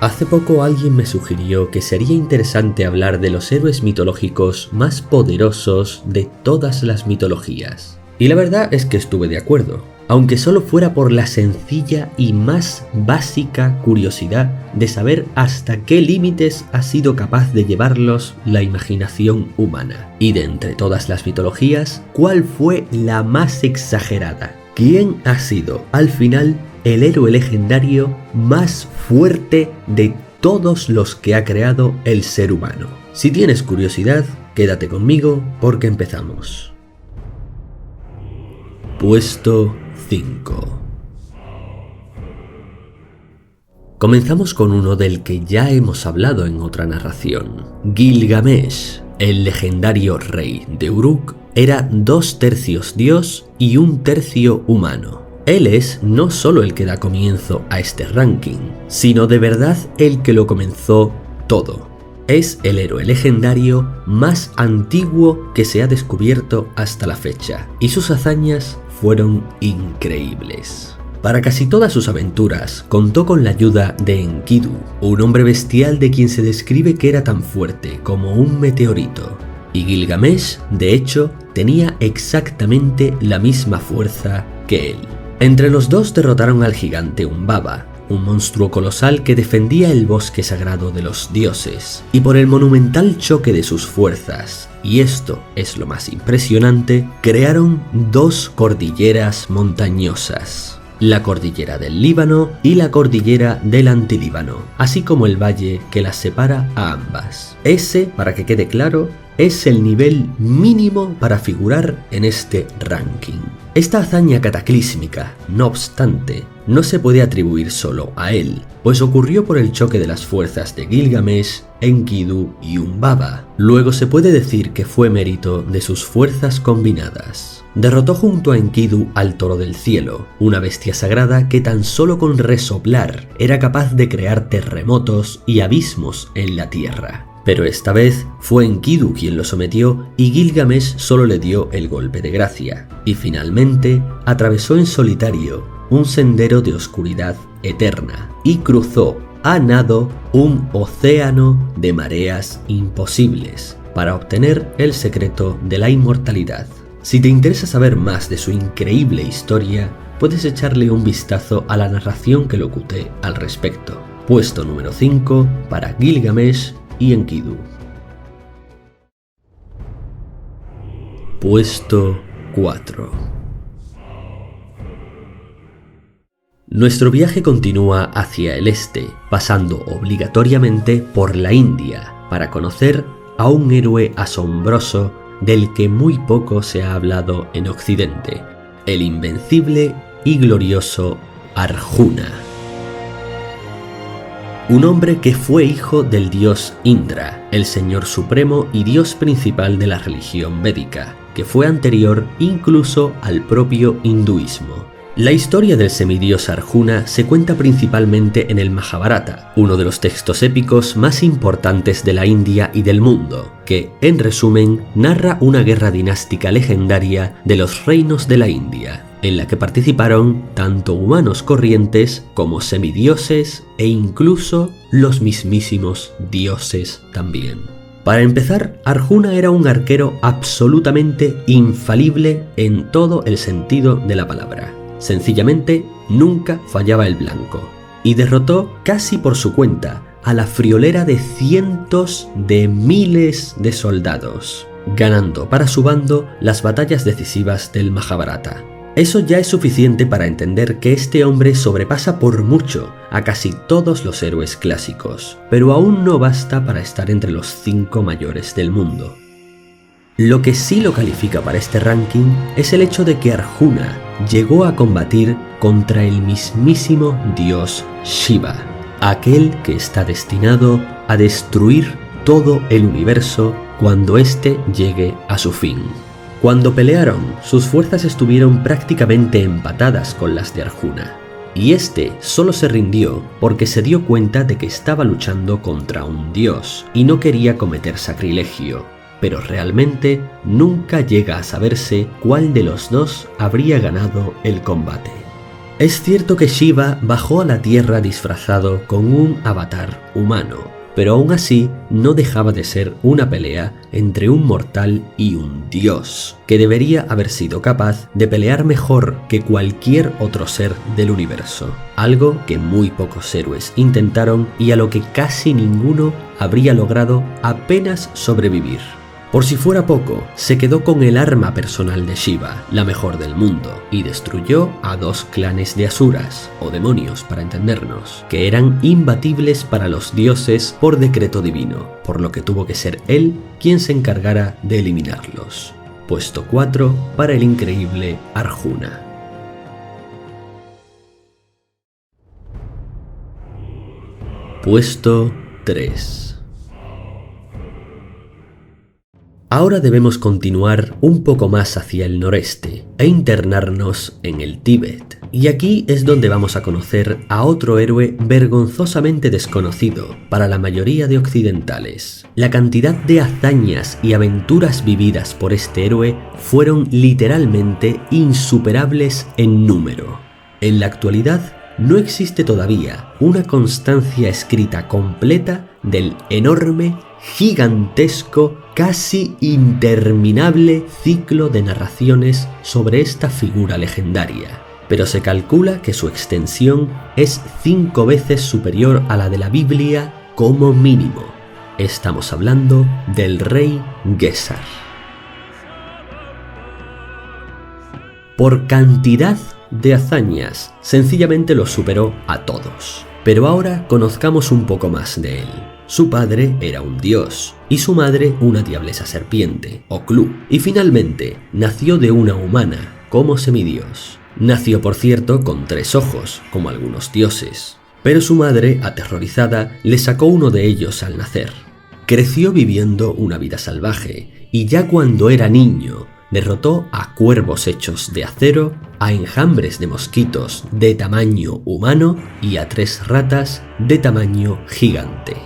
Hace poco alguien me sugirió que sería interesante hablar de los héroes mitológicos más poderosos de todas las mitologías. Y la verdad es que estuve de acuerdo, aunque solo fuera por la sencilla y más básica curiosidad de saber hasta qué límites ha sido capaz de llevarlos la imaginación humana. Y de entre todas las mitologías, ¿cuál fue la más exagerada? ¿Quién ha sido, al final, el héroe legendario más fuerte de todos los que ha creado el ser humano? Si tienes curiosidad, quédate conmigo porque empezamos. Puesto 5. Comenzamos con uno del que ya hemos hablado en otra narración. Gilgamesh, el legendario rey de Uruk, era 2/3 dios y 1/3 humano. Él es no solo el que da comienzo a este ranking, sino de verdad el que lo comenzó todo. Es el héroe legendario más antiguo que se ha descubierto hasta la fecha, y sus hazañas fueron increíbles. Para casi todas sus aventuras contó con la ayuda de Enkidu, un hombre bestial de quien se describe que era tan fuerte como un meteorito. Y Gilgamesh, de hecho, tenía exactamente la misma fuerza que él. Entre los dos derrotaron al gigante Humbaba, un monstruo colosal que defendía el bosque sagrado de los dioses, y por el monumental choque de sus fuerzas, y esto es lo más impresionante, crearon 2 cordilleras montañosas, la cordillera del Líbano y la cordillera del Antilíbano, así como el valle que las separa a ambas. Ese, para que quede claro, es el nivel mínimo para figurar en este ranking. Esta hazaña cataclísmica, no obstante, no se puede atribuir solo a él, pues ocurrió por el choque de las fuerzas de Gilgamesh, Enkidu y Humbaba. Luego se puede decir que fue mérito de sus fuerzas combinadas. Derrotó junto a Enkidu al Toro del Cielo, una bestia sagrada que tan solo con resoplar era capaz de crear terremotos y abismos en la tierra. Pero esta vez fue Enkidu quien lo sometió y Gilgamesh solo le dio el golpe de gracia, y finalmente atravesó en solitario un sendero de oscuridad eterna y cruzó a nado un océano de mareas imposibles para obtener el secreto de la inmortalidad. Si te interesa saber más de su increíble historia, puedes echarle un vistazo a la narración que locuté al respecto. Puesto número 5 para Gilgamesh y Enkidu. Puesto 4. Nuestro viaje continúa hacia el este, pasando obligatoriamente por la India, para conocer a un héroe asombroso del que muy poco se ha hablado en Occidente, el invencible y glorioso Arjuna. Un hombre que fue hijo del dios Indra, el señor supremo y dios principal de la religión védica, que fue anterior incluso al propio hinduismo. La historia del semidios Arjuna se cuenta principalmente en el Majábharata, uno de los textos épicos más importantes de la India y del mundo, que, en resumen, narra una guerra dinástica legendaria de los reinos de la India, en la que participaron tanto humanos corrientes como semidioses e incluso los mismísimos dioses también. Para empezar, Arjuna era un arquero absolutamente infalible en todo el sentido de la palabra. Sencillamente, nunca fallaba el blanco, y derrotó casi por su cuenta a la friolera de cientos de miles de soldados, ganando para su bando las batallas decisivas del Majábharata. Eso ya es suficiente para entender que este hombre sobrepasa por mucho a casi todos los héroes clásicos, pero aún no basta para estar entre los 5 mayores del mundo. Lo que sí lo califica para este ranking es el hecho de que Arjuna llegó a combatir contra el mismísimo dios Shiva, aquel que está destinado a destruir todo el universo cuando éste llegue a su fin. Cuando pelearon, sus fuerzas estuvieron prácticamente empatadas con las de Arjuna, y este solo se rindió porque se dio cuenta de que estaba luchando contra un dios y no quería cometer sacrilegio, pero realmente nunca llega a saberse cuál de los dos habría ganado el combate. Es cierto que Shiva bajó a la Tierra disfrazado con un avatar humano, pero aún así no dejaba de ser una pelea entre un mortal y un dios, que debería haber sido capaz de pelear mejor que cualquier otro ser del universo, algo que muy pocos héroes intentaron y a lo que casi ninguno habría logrado apenas sobrevivir. Por si fuera poco, se quedó con el arma personal de Shiva, la mejor del mundo, y destruyó a 2 clanes de asuras, o demonios para entendernos, que eran imbatibles para los dioses por decreto divino, por lo que tuvo que ser él quien se encargara de eliminarlos. Puesto 4 para el increíble Arjuna. Puesto 3. Ahora debemos continuar un poco más hacia el noreste e internarnos en el Tíbet. Y aquí es donde vamos a conocer a otro héroe vergonzosamente desconocido para la mayoría de occidentales. La cantidad de hazañas y aventuras vividas por este héroe fueron literalmente insuperables en número. En la actualidad no existe todavía una constancia escrita completa del enorme, gigantesco, casi interminable ciclo de narraciones sobre esta figura legendaria, pero se calcula que su extensión es 5 veces superior a la de la Biblia como mínimo. Estamos hablando del rey Gesar. Por cantidad de hazañas, sencillamente los superó a todos. Pero ahora conozcamos un poco más de él. Su padre era un dios y su madre una diablesa serpiente, o Clu, y finalmente nació de una humana, como semidios. Nació, por cierto, con 3 ojos, como algunos dioses, pero su madre, aterrorizada, le sacó uno de ellos al nacer. Creció viviendo una vida salvaje, y ya cuando era niño, derrotó a cuervos hechos de acero, a enjambres de mosquitos de tamaño humano y a 3 ratas de tamaño gigante.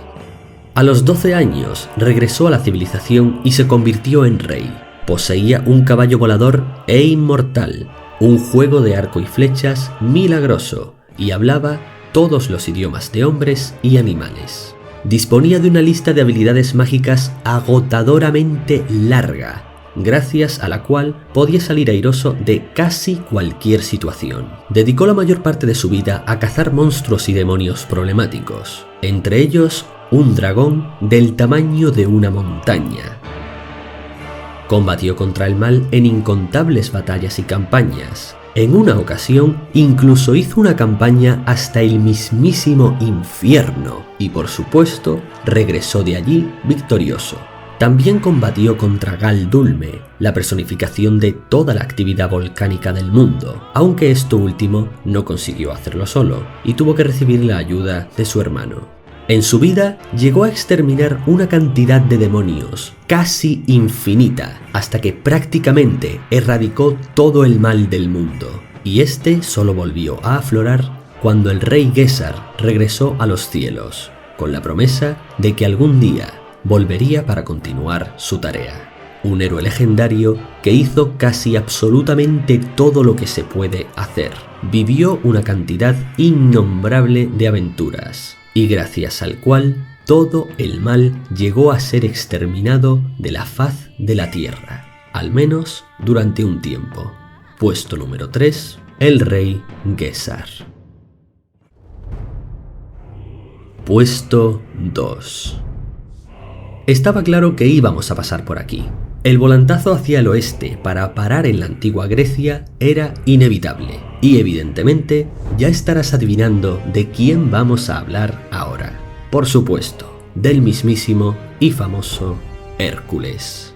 A los 12 años regresó a la civilización y se convirtió en rey. Poseía un caballo volador e inmortal, un juego de arco y flechas milagroso y hablaba todos los idiomas de hombres y animales. Disponía de una lista de habilidades mágicas agotadoramente larga, gracias a la cual podía salir airoso de casi cualquier situación. Dedicó la mayor parte de su vida a cazar monstruos y demonios problemáticos, entre ellos un dragón del tamaño de una montaña. Combatió contra el mal en incontables batallas y campañas. En una ocasión incluso hizo una campaña hasta el mismísimo infierno y por supuesto regresó de allí victorioso. También combatió contra Gal Dulme, la personificación de toda la actividad volcánica del mundo, aunque esto último no consiguió hacerlo solo y tuvo que recibir la ayuda de su hermano. En su vida llegó a exterminar una cantidad de demonios casi infinita, hasta que prácticamente erradicó todo el mal del mundo, y este solo volvió a aflorar cuando el rey Gesar regresó a los cielos, con la promesa de que algún día volvería para continuar su tarea. Un héroe legendario que hizo casi absolutamente todo lo que se puede hacer. Vivió una cantidad innombrable de aventuras, y gracias al cual todo el mal llegó a ser exterminado de la faz de la tierra, al menos durante un tiempo. Puesto número 3, el rey Gesar. Puesto 2. Estaba claro que íbamos a pasar por aquí. El volantazo hacia el oeste para parar en la antigua Grecia era inevitable, y evidentemente ya estarás adivinando de quién vamos a hablar ahora. Por supuesto, del mismísimo y famoso Hércules.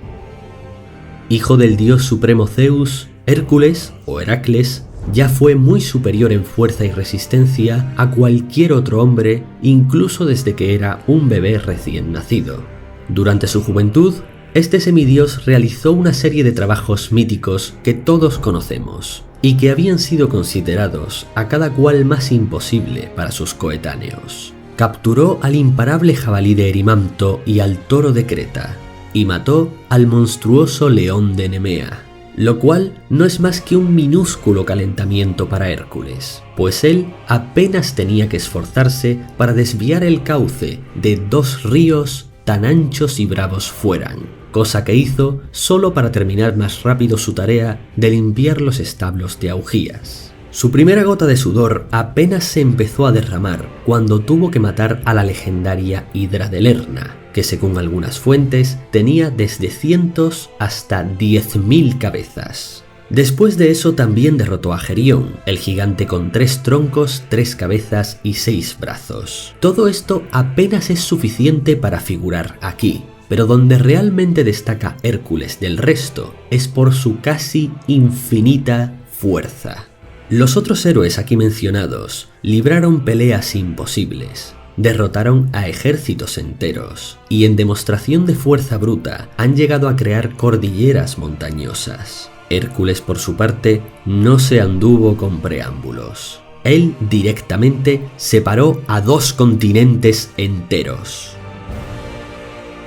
Hijo del dios supremo Zeus, Hércules, o Heracles, ya fue muy superior en fuerza y resistencia a cualquier otro hombre, incluso desde que era un bebé recién nacido. Durante su juventud, este semidios realizó una serie de trabajos míticos que todos conocemos, y que habían sido considerados a cada cual más imposible para sus coetáneos. Capturó al imparable jabalí de Erimamto y al toro de Creta, y mató al monstruoso león de Nemea. lo cual no es más que un minúsculo calentamiento para Hércules, pues él apenas tenía que esforzarse para desviar el cauce de 2 ríos tan anchos y bravos fueran, cosa que hizo solo para terminar más rápido su tarea de limpiar los establos de Augías. Su primera gota de sudor apenas se empezó a derramar cuando tuvo que matar a la legendaria Hidra de Lerna, que según algunas fuentes tenía desde cientos hasta 10.000 cabezas. Después de eso también derrotó a Gerión, el gigante con 3 troncos, 3 cabezas y 6 brazos. Todo esto apenas es suficiente para figurar aquí, pero donde realmente destaca Hércules del resto es por su casi infinita fuerza. Los otros héroes aquí mencionados libraron peleas imposibles, derrotaron a ejércitos enteros y en demostración de fuerza bruta han llegado a crear cordilleras montañosas. Hércules por su parte no se anduvo con preámbulos. Él directamente separó a 2 continentes enteros.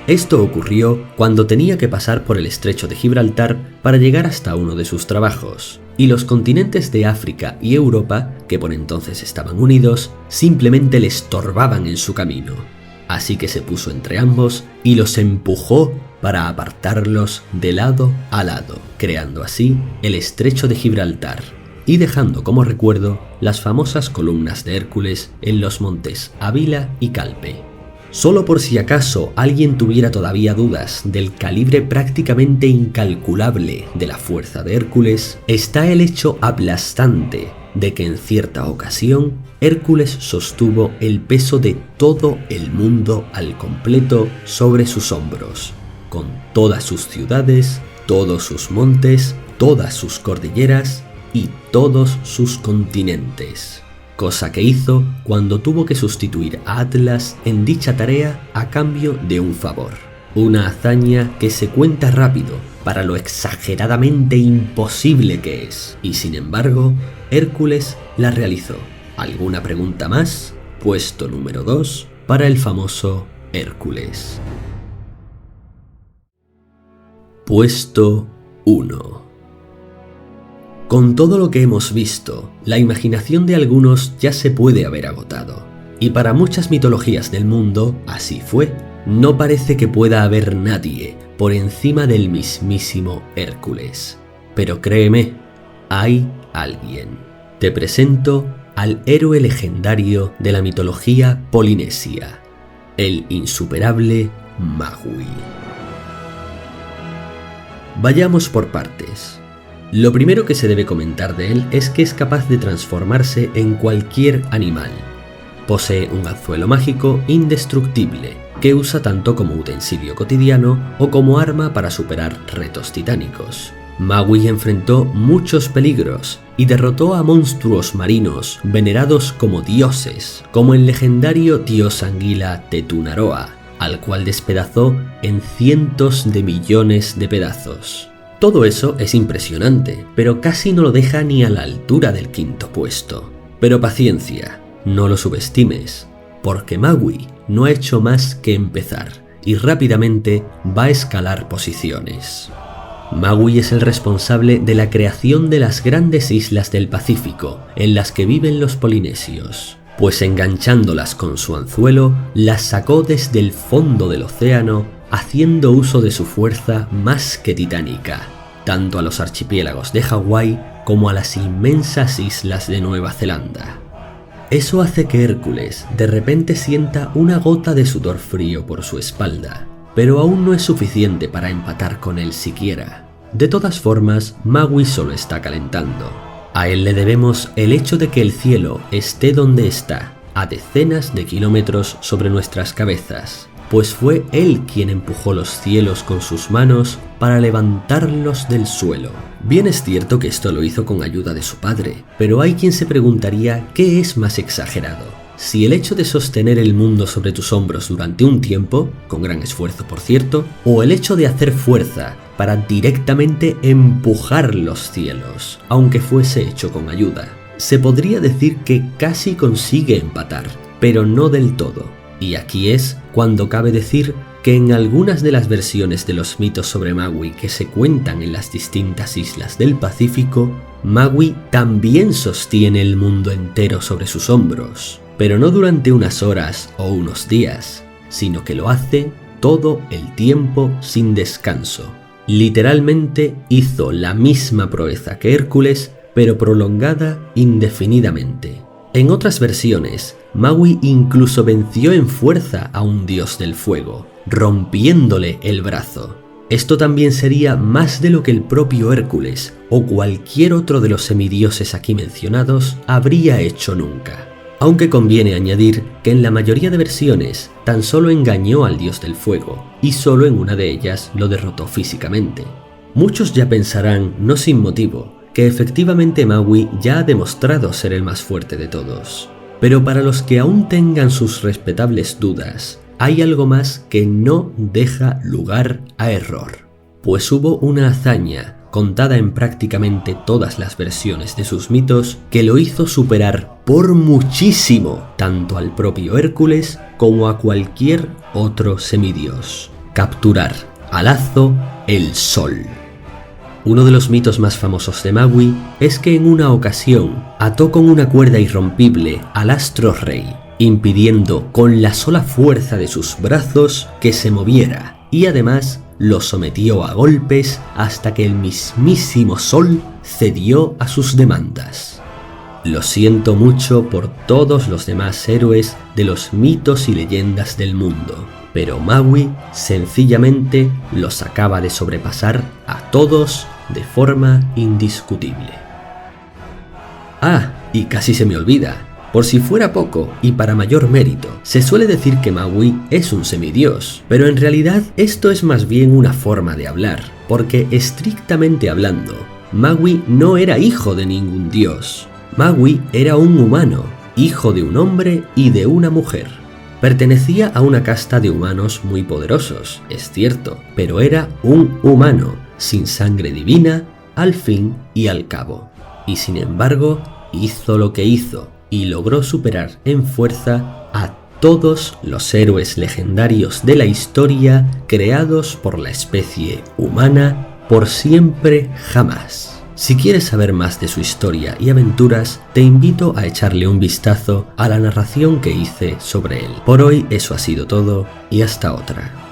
Esto ocurrió cuando tenía que pasar por el estrecho de Gibraltar para llegar hasta uno de sus trabajos, y los continentes de África y Europa, que por entonces estaban unidos, simplemente le estorbaban en su camino. Así que se puso entre ambos y los empujó para apartarlos de lado a lado, creando así el estrecho de Gibraltar y dejando como recuerdo las famosas columnas de Hércules en los montes Ávila y Calpe. Solo por si acaso alguien tuviera todavía dudas del calibre prácticamente incalculable de la fuerza de Hércules, está el hecho aplastante de que en cierta ocasión Hércules sostuvo el peso de todo el mundo al completo sobre sus hombros, con todas sus ciudades, todos sus montes, todas sus cordilleras y todos sus continentes. Cosa que hizo cuando tuvo que sustituir a Atlas en dicha tarea a cambio de un favor. Una hazaña que se cuenta rápido para lo exageradamente imposible que es, y sin embargo, Hércules la realizó. ¿Alguna pregunta más? Puesto número 2 para el famoso Hércules. Puesto 1. Con todo lo que hemos visto, la imaginación de algunos ya se puede haber agotado. Y para muchas mitologías del mundo, así fue. No parece que pueda haber nadie por encima del mismísimo Hércules. Pero créeme, hay alguien. Te presento al héroe legendario de la mitología polinesia, el insuperable Mawui. Vayamos por partes. Lo primero que se debe comentar de él es que es capaz de transformarse en cualquier animal. Posee un anzuelo mágico indestructible, que usa tanto como utensilio cotidiano o como arma para superar retos titánicos. Mawui enfrentó muchos peligros y derrotó a monstruos marinos venerados como dioses, como el legendario dios anguila Tetunaroa, al cual despedazó en cientos de millones de pedazos. Todo eso es impresionante, pero casi no lo deja ni a la altura del 5º puesto. Pero paciencia, no lo subestimes, porque Mawui no ha hecho más que empezar y rápidamente va a escalar posiciones. Mawui es el responsable de la creación de las grandes islas del Pacífico, en las que viven los polinesios, pues enganchándolas con su anzuelo, las sacó desde el fondo del océano, haciendo uso de su fuerza más que titánica, tanto a los archipiélagos de Hawái como a las inmensas islas de Nueva Zelanda. Eso hace que Hércules de repente sienta una gota de sudor frío por su espalda, pero aún no es suficiente para empatar con él siquiera. De todas formas, Mawui solo está calentando. A él le debemos el hecho de que el cielo esté donde está, a decenas de kilómetros sobre nuestras cabezas, pues fue él quien empujó los cielos con sus manos para levantarlos del suelo. Bien es cierto que esto lo hizo con ayuda de su padre, pero hay quien se preguntaría qué es más exagerado, si el hecho de sostener el mundo sobre tus hombros durante un tiempo, con gran esfuerzo por cierto, o el hecho de hacer fuerza para directamente empujar los cielos, aunque fuese hecho con ayuda. Se podría decir que casi consigue empatar, pero no del todo. Y aquí es cuando cabe decir que en algunas de las versiones de los mitos sobre Magui que se cuentan en las distintas islas del Pacífico, Magui también sostiene el mundo entero sobre sus hombros, pero no durante unas horas o unos días, sino que lo hace todo el tiempo sin descanso. Literalmente hizo la misma proeza que Hércules, pero prolongada indefinidamente. En otras versiones, Magui incluso venció en fuerza a un dios del fuego, rompiéndole el brazo. Esto también sería más de lo que el propio Hércules o cualquier otro de los semidioses aquí mencionados habría hecho nunca. Aunque conviene añadir que en la mayoría de versiones tan solo engañó al dios del fuego y solo en una de ellas lo derrotó físicamente. Muchos ya pensarán, no sin motivo, que efectivamente Magui ya ha demostrado ser el más fuerte de todos. Pero para los que aún tengan sus respetables dudas, hay algo más que no deja lugar a error. Pues hubo una hazaña, contada en prácticamente todas las versiones de sus mitos, que lo hizo superar por muchísimo tanto al propio Hércules como a cualquier otro semidios: capturar a Lazo el Sol. Uno de los mitos más famosos de Magui es que en una ocasión ató con una cuerda irrompible al astro rey, impidiendo con la sola fuerza de sus brazos que se moviera, y además lo sometió a golpes hasta que el mismísimo Sol cedió a sus demandas. Lo siento mucho por todos los demás héroes de los mitos y leyendas del mundo, pero Magui sencillamente los acaba de sobrepasar a todos de forma indiscutible. Ah, y casi se me olvida. Por si fuera poco, y para mayor mérito, se suele decir que Magui es un semidios, pero en realidad esto es más bien una forma de hablar, porque estrictamente hablando, Magui no era hijo de ningún dios. Magui era un humano, hijo de un hombre y de una mujer. Pertenecía a una casta de humanos muy poderosos, es cierto, pero era un humano, sin sangre divina, al fin y al cabo. Y sin embargo, hizo lo que hizo, y logró superar en fuerza a todos los héroes legendarios de la historia creados por la especie humana por siempre jamás. Si quieres saber más de su historia y aventuras, te invito a echarle un vistazo a la narración que hice sobre él. Por hoy eso ha sido todo y hasta otra.